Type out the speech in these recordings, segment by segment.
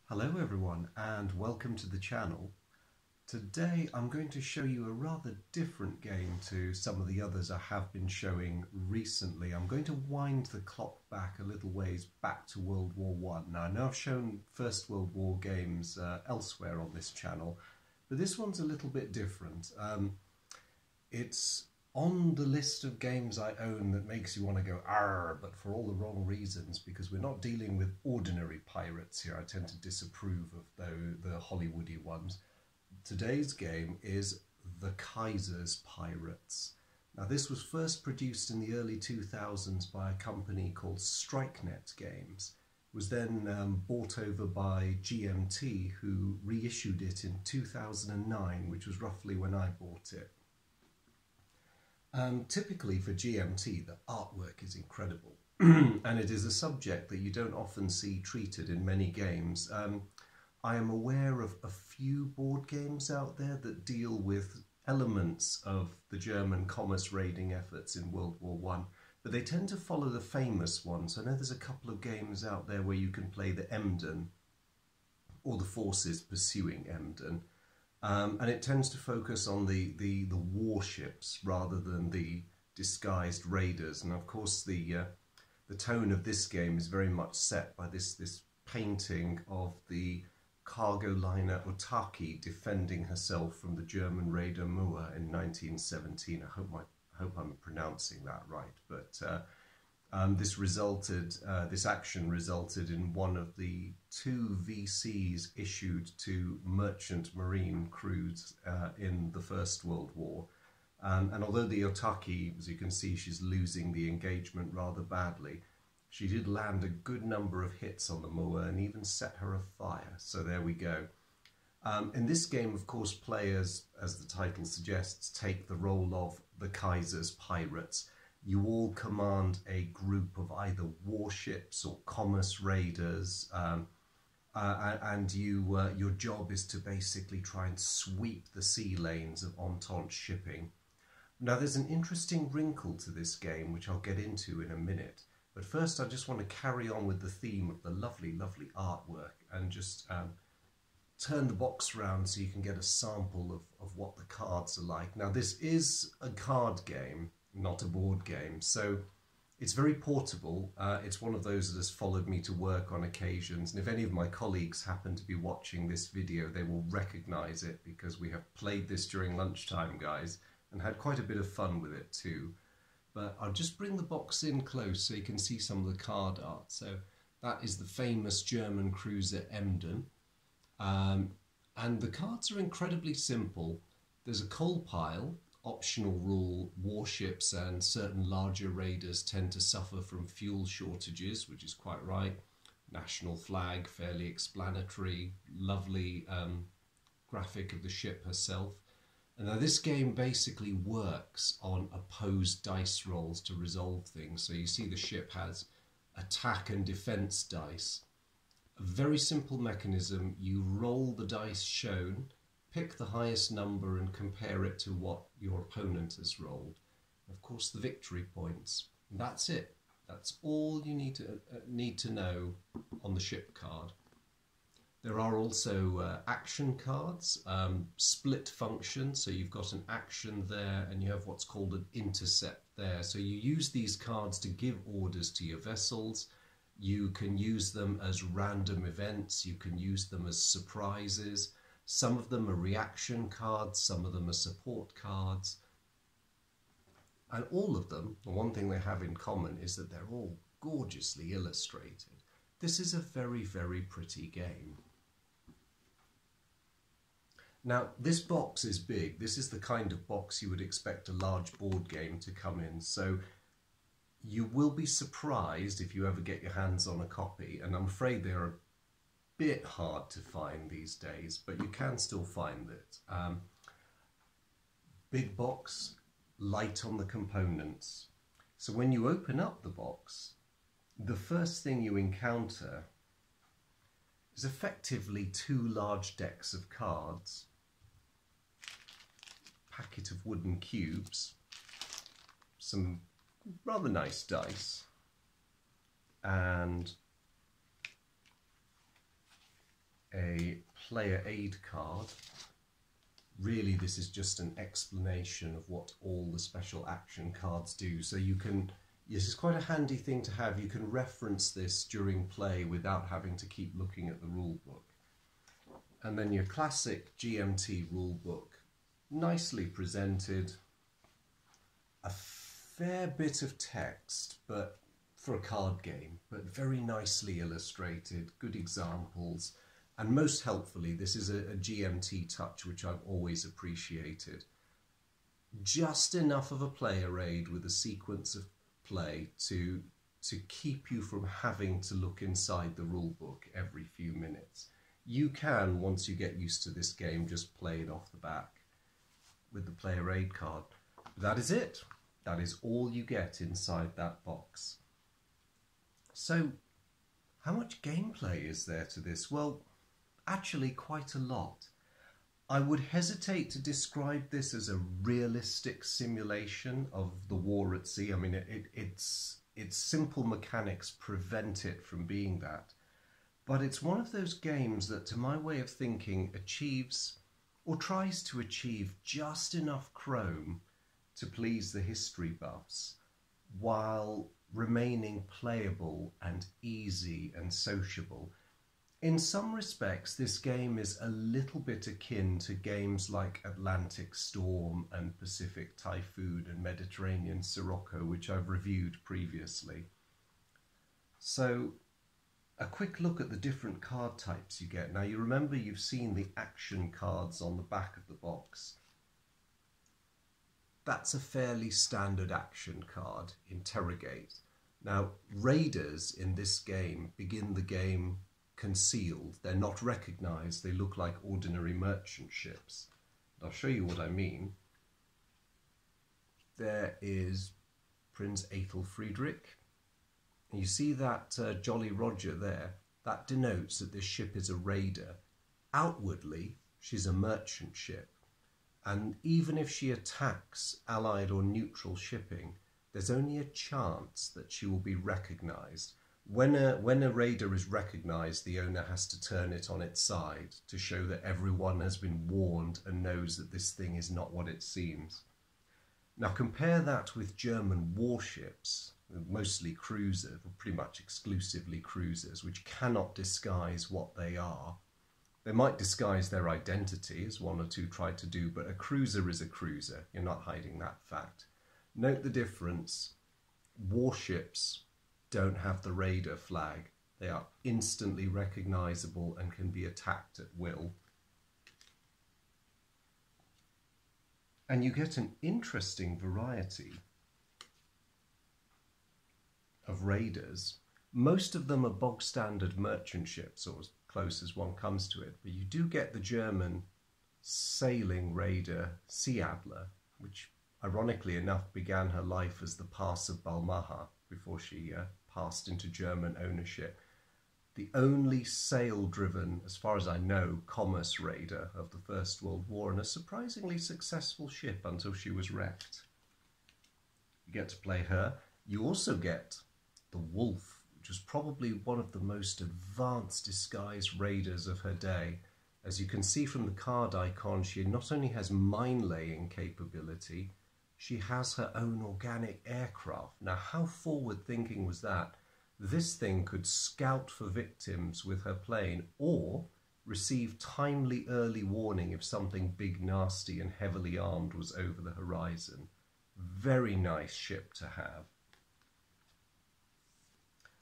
Hello everyone and welcome to the channel. Today I'm going to show you a rather different game to some of the others I have been showing recently. I'm going to wind the clock back a little ways back to World War I. Now I know I've shown First World War games elsewhere on this channel, but this one's a little bit different. It's on the list of games I own that makes you want to go arr, but for all the wrong reasons, because we're not dealing with ordinary pirates here. I tend to disapprove of the Hollywoody ones. Today's game is the Kaiser's Pirates. Now this was first produced in the early 2000s by a company called StrikeNet Games. It was then bought over by GMT, who reissued it in 2009, which was roughly when I bought it. Typically for GMT, the artwork is incredible, and it is a subject that you don't often see treated in many games. I am aware of a few board games out there that deal with elements of the German commerce raiding efforts in World War I, but they tend to follow the famous ones. I know there's a couple of games out there where you can play the Emden, or the forces pursuing Emden. And it tends to focus on the warships rather than the disguised raiders. And of course the tone of this game is very much set by this painting of the cargo liner Otaki defending herself from the German raider Moor in 1917. I hope I'm pronouncing that right, but this action resulted in one of the 2 VCs issued to merchant marine crews in the First World War. And although the Otaki, as you can see, she's losing the engagement rather badly, she did land a good number of hits on the Moor and even set her afire. So there we go. In this game, of course, players, as the title suggests, take the role of the Kaiser's pirates. You all command a group of either warships or commerce raiders, and your job is to basically try and sweep the sea lanes of Entente shipping. Now there's an interesting wrinkle to this game, which I'll get into in a minute, but first I just want to carry on with the theme of the lovely, lovely artwork and just turn the box round so you can get a sample of what the cards are like. Now this is a card game, not a board game, so it's very portable. It's one of those that has followed me to work on occasions, and if any of my colleagues happen to be watching this video, they will recognize it because we have played this during lunchtime, guys, and had quite a bit of fun with it too. But I'll just bring the box in close so you can see some of the card art. So that is the famous German cruiser Emden, and the cards are incredibly simple. There's a coal pile. Optional rule: warships and certain larger raiders tend to suffer from fuel shortages, which is quite right. National flag, fairly explanatory. Lovely graphic of the ship herself. And now this game basically works on opposed dice rolls to resolve things. So you see the ship has attack and defense dice. A very simple mechanism. You roll the dice shown, pick the highest number and compare it to what your opponent has rolled. Of course, the victory points. And that's it. That's all you need to know on the ship card. There are also action cards, split function. So you've got an action there and you have what's called an intercept there. So you use these cards to give orders to your vessels. You can use them as random events. You can use them as surprises. Some of them are reaction cards, some of them are support cards. And all of them, the one thing they have in common is that they're all gorgeously illustrated. This is a very, very pretty game. Now, this box is big. This is the kind of box you would expect a large board game to come in. So you will be surprised if you ever get your hands on a copy, and I'm afraid they're a bit hard to find these days, but you can still find it. Big box, light on the components. So when you open up the box, the first thing you encounter is effectively 2 large decks of cards, packet of wooden cubes, some rather nice dice, and player aid card. Really, this is just an explanation of what all the special action cards do. So you can, this is quite a handy thing to have. You can reference this during play without having to keep looking at the rule book. And then your classic GMT rule book, nicely presented, a fair bit of text, but for a card game, but very nicely illustrated, good examples. And most helpfully, this is a GMT touch, which I've always appreciated. Just enough of a player aid with a sequence of play to keep you from having to look inside the rule book every few minutes. You can, once you get used to this game, just play it off the back with the player aid card. But that is it. That is all you get inside that box. So, how much gameplay is there to this? Well, actually quite a lot. I would hesitate to describe this as a realistic simulation of the war at sea. I mean, its simple mechanics prevent it from being that. But it's one of those games that, to my way of thinking, achieves or tries to achieve just enough chrome to please the history buffs, while remaining playable and easy and sociable. In some respects, this game is a little bit akin to games like Atlantic Storm and Pacific Typhoon and Mediterranean Sirocco, which I've reviewed previously. So, a quick look at the different card types you get. Now, you remember you've seen the action cards on the back of the box. That's a fairly standard action card, Interrogate. Now, raiders in this game begin the game concealed. They're not recognised. They look like ordinary merchant ships. I'll show you what I mean. There is Prince Æthelfriedrich. You see that Jolly Roger there? That denotes that this ship is a raider. Outwardly, she's a merchant ship. And even if she attacks Allied or neutral shipping, there's only a chance that she will be recognised. When a raider is recognised, the owner has to turn it on its side to show that everyone has been warned and knows that this thing is not what it seems. Now compare that with German warships, mostly cruisers, pretty much exclusively cruisers, which cannot disguise what they are. They might disguise their identity, as one or two tried to do, but a cruiser is a cruiser. You're not hiding that fact. Note the difference. Warships don't have the raider flag. They are instantly recognisable and can be attacked at will. And you get an interesting variety of raiders. Most of them are bog standard merchant ships, or as close as one comes to it, but you do get the German sailing raider Sea Adler, which ironically enough began her life as the Pass of Balmaha before she passed into German ownership. The only sail-driven, as far as I know, commerce raider of the First World War, and a surprisingly successful ship until she was wrecked. You get to play her. You also get the Wolf, which was probably one of the most advanced disguised raiders of her day. As you can see from the card icon, she not only has mine-laying capability, she has her own organic aircraft. Now, how forward-thinking was that? This thing could scout for victims with her plane or receive timely early warning if something big, nasty and heavily armed was over the horizon. Very nice ship to have.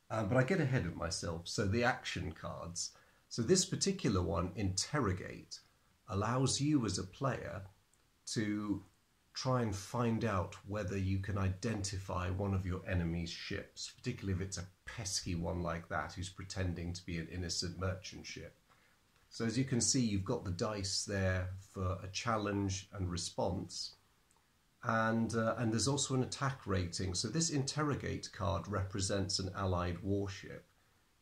But I get ahead of myself. So the action cards. So this particular one, Interrogate, allows you as a player to try and find out whether you can identify one of your enemy's ships, particularly if it's a pesky one like that who's pretending to be an innocent merchant ship. So as you can see, you've got the dice there for a challenge and response. And there's also an attack rating. So this Interrogate card represents an Allied warship.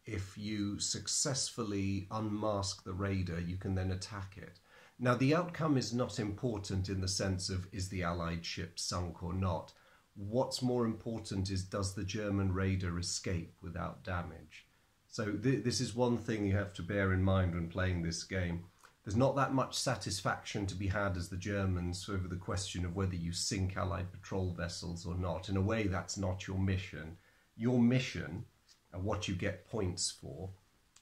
If you successfully unmask the raider, you can then attack it. Now, the outcome is not important in the sense of is the Allied ship sunk or not. What's more important is does the German raider escape without damage? So this is one thing you have to bear in mind when playing this game. There's not that much satisfaction to be had as the Germans over the question of whether you sink Allied patrol vessels or not. In a way, that's not your mission. Your mission, and what you get points for,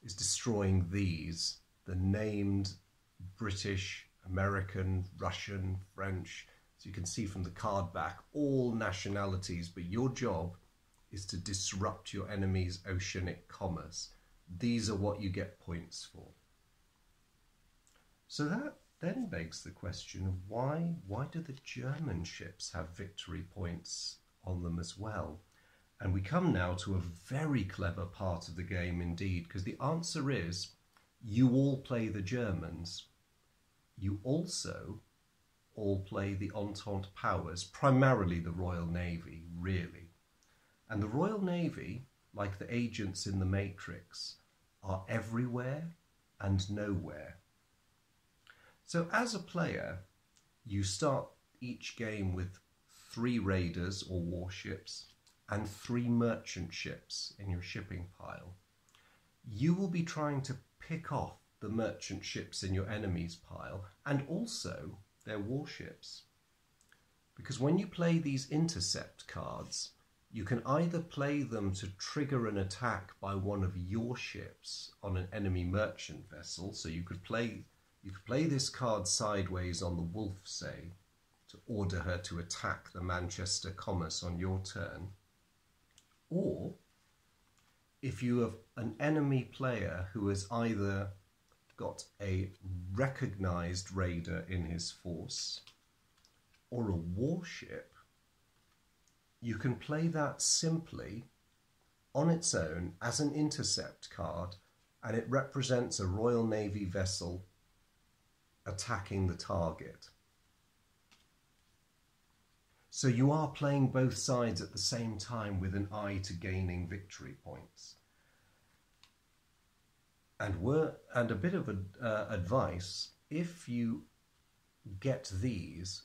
is destroying these, the named British, American, Russian, French. So you can see from the card back, all nationalities, but your job is to disrupt your enemy's oceanic commerce. These are what you get points for. So that then begs the question of why do the German ships have victory points on them as well? And we come now to a very clever part of the game indeed, because the answer is you all play the Germans. You also all play the Entente powers, primarily the Royal Navy, really. And the Royal Navy, like the agents in the Matrix, are everywhere and nowhere. So as a player, you start each game with 3 raiders or warships and 3 merchant ships in your shipping pile. You will be trying to pick off the merchant ships in your enemy's pile and also their warships. Because when you play these Intercept cards, you can either play them to trigger an attack by one of your ships on an enemy merchant vessel. So you could play this card sideways on the Wolf, say, to order her to attack the Manchester commerce on your turn. Or if you have an enemy player who has either got a recognized raider in his force or a warship, you can play that simply on its own as an intercept card, and it represents a Royal Navy vessel attacking the target. So you are playing both sides at the same time with an eye to gaining victory points. And a bit of advice, if you get these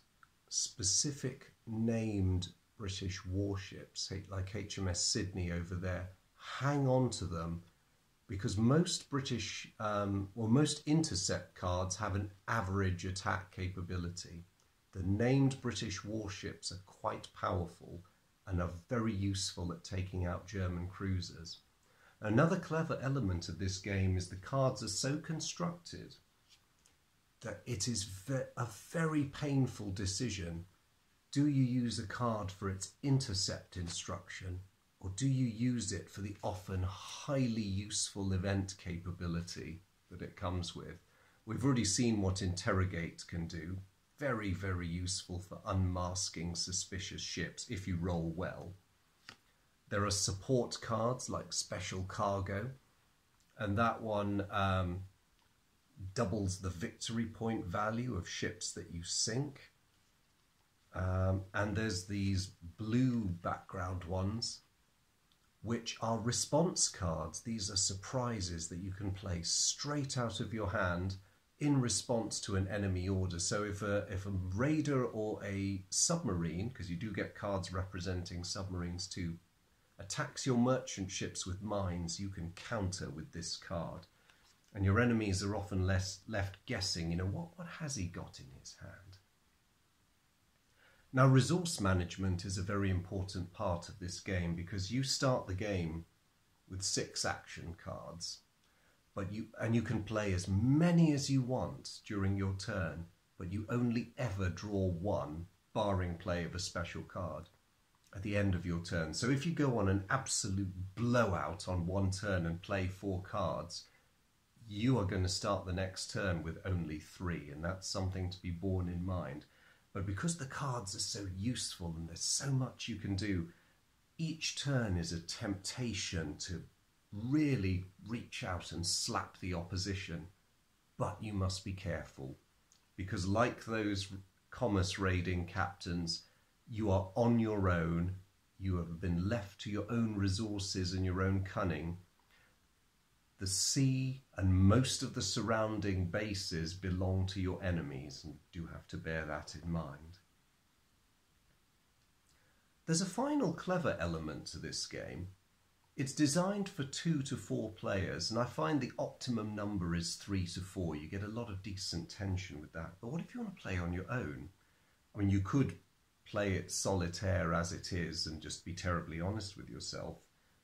specific named British warships, like HMS Sydney over there, hang on to them, because most British, most intercept cards have an average attack capability. The named British warships are quite powerful and are very useful at taking out German cruisers. Another clever element of this game is the cards are so constructed that it is a very painful decision. Do you use a card for its intercept instruction, or do you use it for the often highly useful event capability that it comes with? We've already seen what Interrogate can do. Very, very useful for unmasking suspicious ships if you roll well. There are support cards like Special Cargo, and that one doubles the victory point value of ships that you sink. And there's these blue background ones, which are response cards. These are surprises that you can play straight out of your hand in response to an enemy order. So if a raider or a submarine, because you do get cards representing submarines too, attacks your merchant ships with mines, you can counter with this card. And your enemies are often left guessing, what has he got in his hand? Now, resource management is a very important part of this game, because you start the game with 6 action cards, and you can play as many as you want during your turn, but you only ever draw 1, barring play of a special card, at the end of your turn. So if you go on an absolute blowout on one turn and play 4 cards, you are going to start the next turn with only 3, and that's something to be borne in mind. But because the cards are so useful and there's so much you can do, each turn is a temptation to really reach out and slap the opposition. But you must be careful, because like those commerce raiding captains, you are on your own. You have been left to your own resources and your own cunning. The sea and most of the surrounding bases belong to your enemies, and you do have to bear that in mind. There's a final clever element to this game. It's designed for 2 to 4 players, and I find the optimum number is 3 to 4. You get a lot of decent tension with that. But what if you want to play on your own? I mean, you could play it solitaire as it is and just be terribly honest with yourself.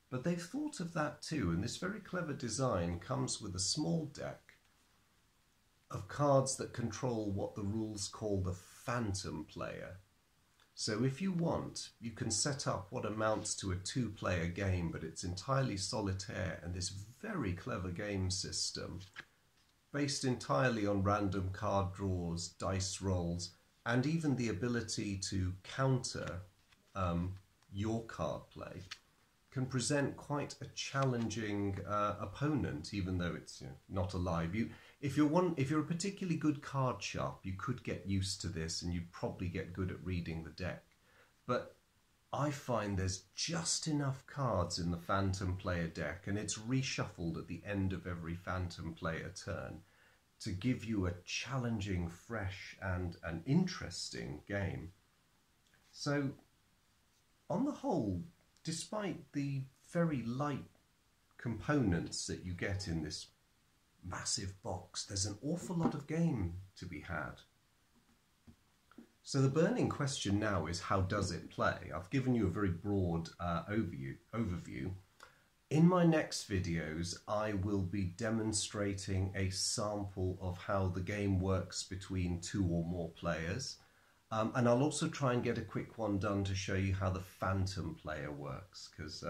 But they've thought of that too, and this very clever design comes with a small deck of cards that control what the rules call the phantom player. So if you want, you can set up what amounts to a 2-player game, but it's entirely solitaire, and this very clever game system, based entirely on random card draws, dice rolls, and even the ability to counter your card play, can present quite a challenging opponent, even though it's not alive. If you're a particularly good card sharp, you could get used to this and you'd probably get good at reading the deck. But I find there's just enough cards in the Phantom player deck, and it's reshuffled at the end of every Phantom player turn, to give you a challenging, fresh and an interesting game. So on the whole, despite the very light components that you get in this massive box, there's an awful lot of game to be had. So the burning question now is, how does it play? I've given you a very broad overview. In my next videos, I will be demonstrating a sample of how the game works between 2 or more players. And I'll also try and get a quick one done to show you how the Phantom player works, because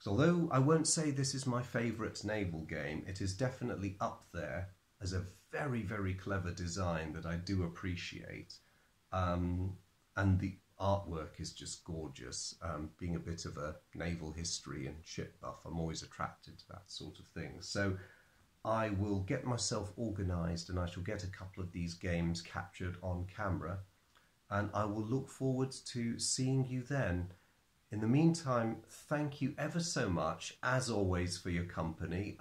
although I won't say this is my favourite naval game, it is definitely up there as a very, very clever design that I do appreciate. And the artwork is just gorgeous. Being a bit of a naval history and ship buff, I'm always attracted to that sort of thing. So I will get myself organised, and I shall get a couple of these games captured on camera, and I will look forward to seeing you then. In the meantime, thank you ever so much, as always, for your company.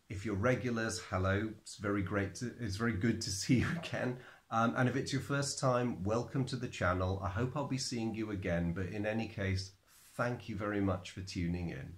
If you're regulars, hello. It's very good to see you again. And if it's your first time, welcome to the channel. I hope I'll be seeing you again. But in any case, thank you very much for tuning in.